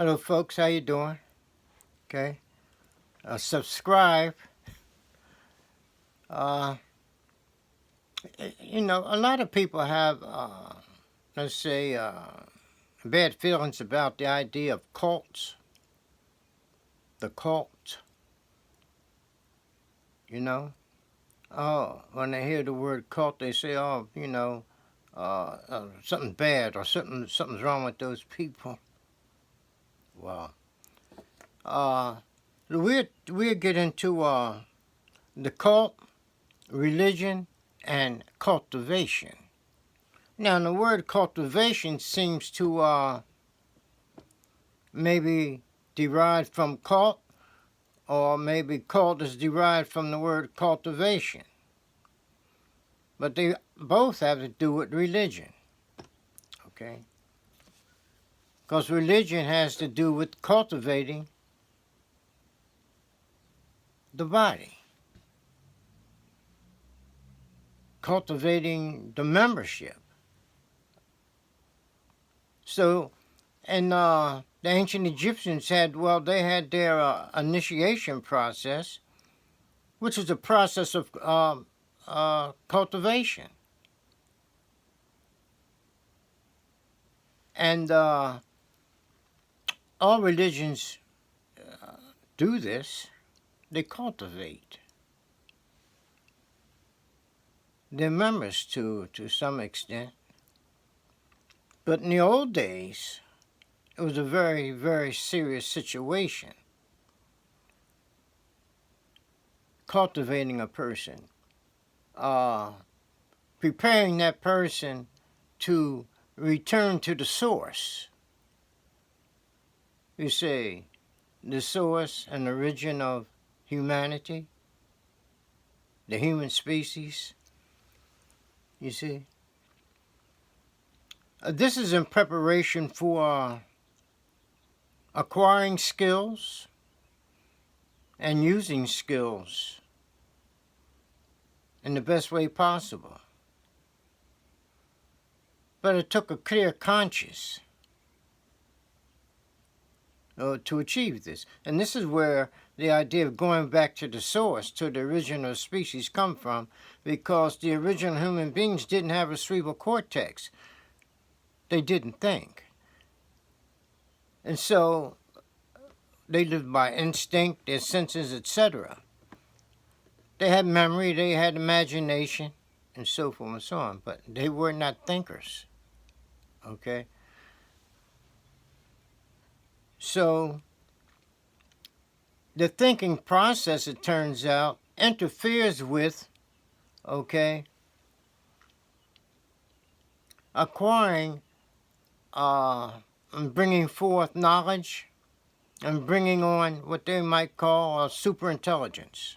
Hello, folks. How you doing? Okay. Subscribe. Uh, a lot of people have, let's say, bad feelings about the idea of cults. The cult. You know. Oh, when they hear the word cult, they say, "Oh, something bad or something's wrong with those people." Well, uh, we'll get into the cult, religion, and cultivation. Now, the word cultivation seems to maybe derived from cult, or maybe cult is derived from the word cultivation. But they both have to do with religion, okay? Because religion has to do with cultivating the body, cultivating the membership. So, and the ancient Egyptians they had their initiation process, which is a process of cultivation. And all religions do this. They cultivate their members to some extent. But in the old days, it was a very, very serious situation. Cultivating a person, preparing that person to return to the source. You see, the source and origin of humanity, the human species, you see. This is in preparation for acquiring skills and using skills in the best way possible. But it took a clear conscience to achieve this. And this is where the idea of going back to the source, to the original species, come from, because the original human beings didn't have a cerebral cortex. They didn't think. And so they lived by instinct, their senses, etc. They had memory, they had imagination, and so forth and so on, but they were not thinkers. Okay? So the thinking process, it turns out, interferes with, okay, acquiring and bringing forth knowledge and bringing on what they might call superintelligence.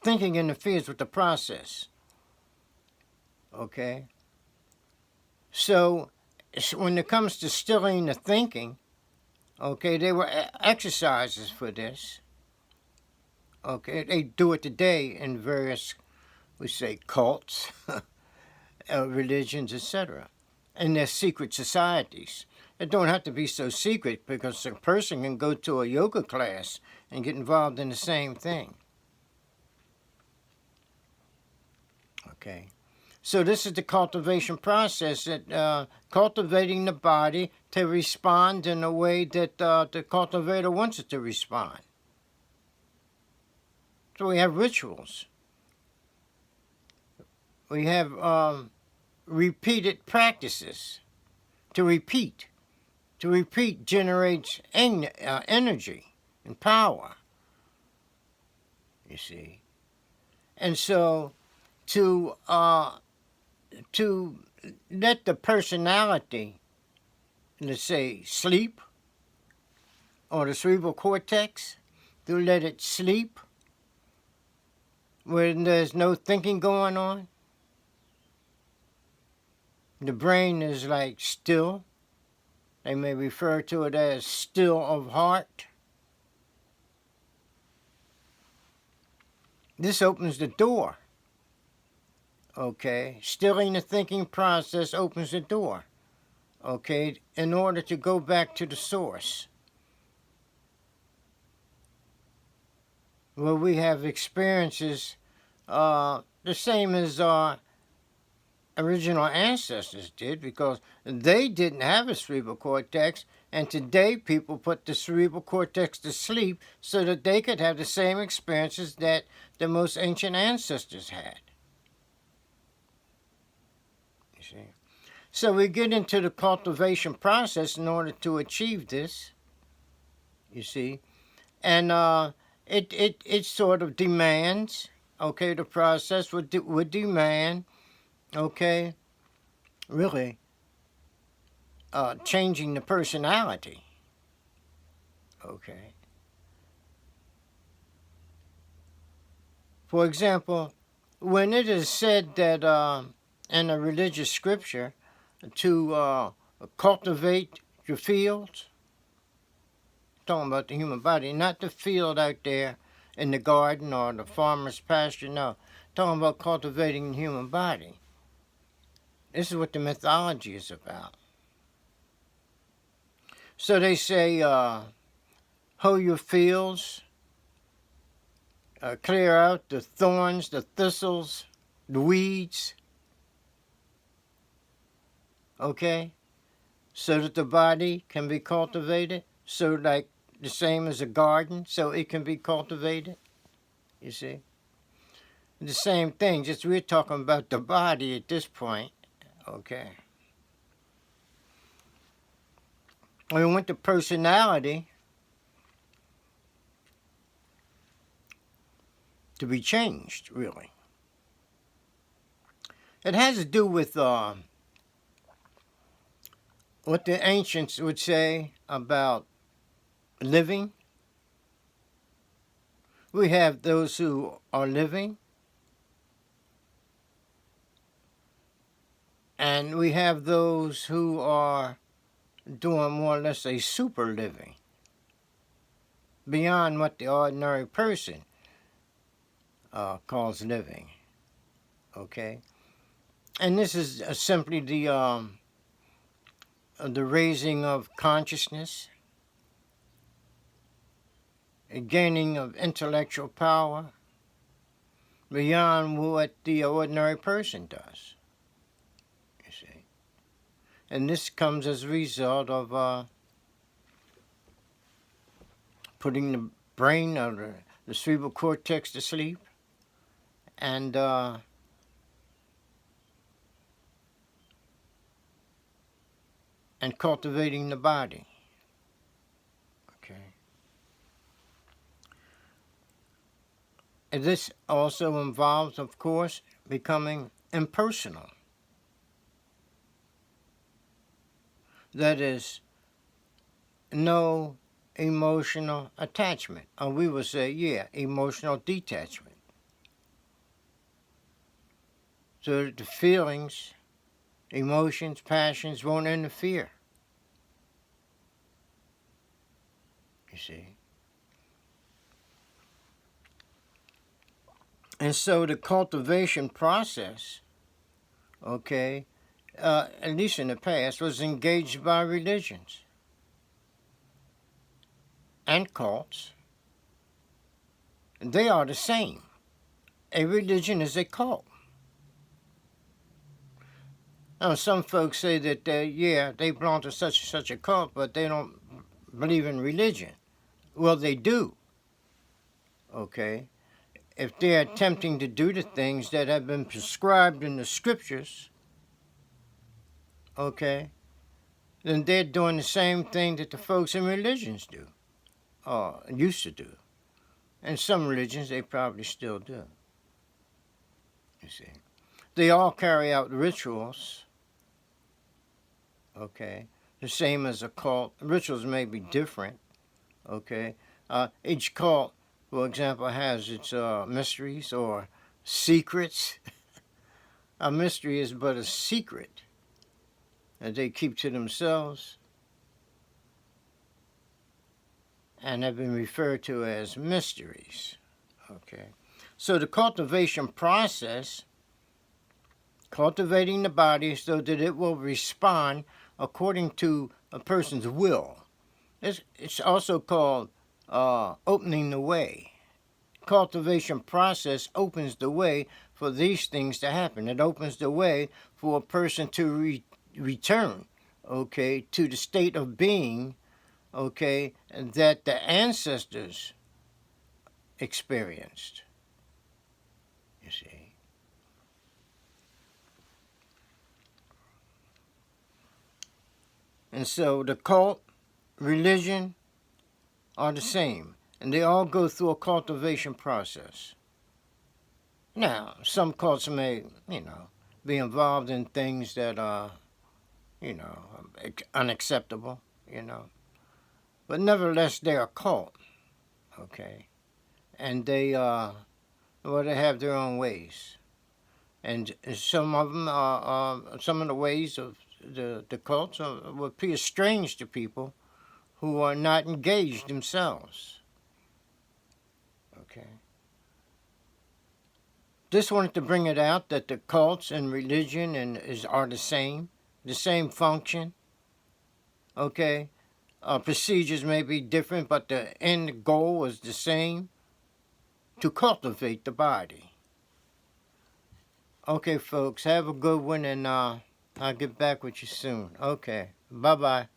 Thinking interferes with the process. Okay? So when it comes to stilling the thinking, okay, there were exercises for this. Okay, they do it today in various, we say, cults, religions, etc. And their secret societies. It don't have to be so secret, because a person can go to a yoga class and get involved in the same thing. Okay. So this is the cultivation process, that cultivating the body to respond in a way that the cultivator wants it to respond. So we have rituals. We have repeated practices. To repeat generates energy and power, you see. And so to let the personality, let's say, sleep, or the cerebral cortex, to let it sleep when there's no thinking going on. The brain is like still. They may refer to it as still of heart. This opens the door. Okay, stilling the thinking process opens the door. okay, in order to go back to the source, where we have experiences the same as our original ancestors did, because they didn't have a cerebral cortex, and today people put the cerebral cortex to sleep so that they could have the same experiences that the most ancient ancestors had. You see? So we get into the cultivation process in order to achieve this, you see, and it sort of demands, okay, the process would demand, okay, really changing the personality, okay. For example, when it is said that in a religious scripture to cultivate your fields, talking about the human body, not the field out there in the garden or the farmer's pasture, no, talking about cultivating the human body. This is what the mythology is about. So they say, hoe your fields, clear out the thorns, the thistles, the weeds, okay, so that the body can be cultivated, so like the same as a garden, so it can be cultivated, you see. The same thing, just we're talking about the body at this point, okay. We want the personality to be changed, really. It has to do with what the ancients would say about living. We have those who are living, and we have those who are doing more or less a super living, beyond what the ordinary person calls living, okay? And this is simply the raising of consciousness, a gaining of intellectual power beyond what the ordinary person does, you see. And this comes as a result of putting the brain or the cerebral cortex to sleep, and cultivating the body, okay. And this also involves, of course, becoming impersonal. That is, no emotional attachment, or we would say, yeah, emotional detachment. So that the feelings, emotions, passions won't interfere, you see. And so the cultivation process, okay, at least in the past, was engaged by religions and cults. They are the same. A religion is a cult. Now, some folks say that, they belong to such and such a cult, but they don't believe in religion. Well, they do, okay? If they're attempting to do the things that have been prescribed in the scriptures, okay, then they're doing the same thing that the folks in religions do, or used to do. And some religions, they probably still do, you see. They all carry out rituals, okay, the same as a cult. Rituals may be different, okay. Each cult, for example, has its mysteries or secrets. A mystery is but a secret that they keep to themselves and have been referred to as mysteries, okay. So the cultivation process, cultivating the body so that it will respond according to a person's will. It's also called opening the way. Cultivation process opens the way for these things to happen. It opens the way for a person to return, okay, to the state of being, okay, that the ancestors experienced. You see. And so the cult, religion are the same, and they all go through a cultivation process. Now, some cults may, be involved in things that are, unacceptable, but nevertheless, they're a cult, okay, and they have their own ways, and some of them are some of the ways of the cults will appear strange to people who are not engaged themselves. Okay. Just wanted to bring it out that the cults and religion are the same function. Okay, procedures may be different, but the end goal is the same: to cultivate the body. Okay, folks, have a good one, and I'll get back with you soon. Okay, bye bye.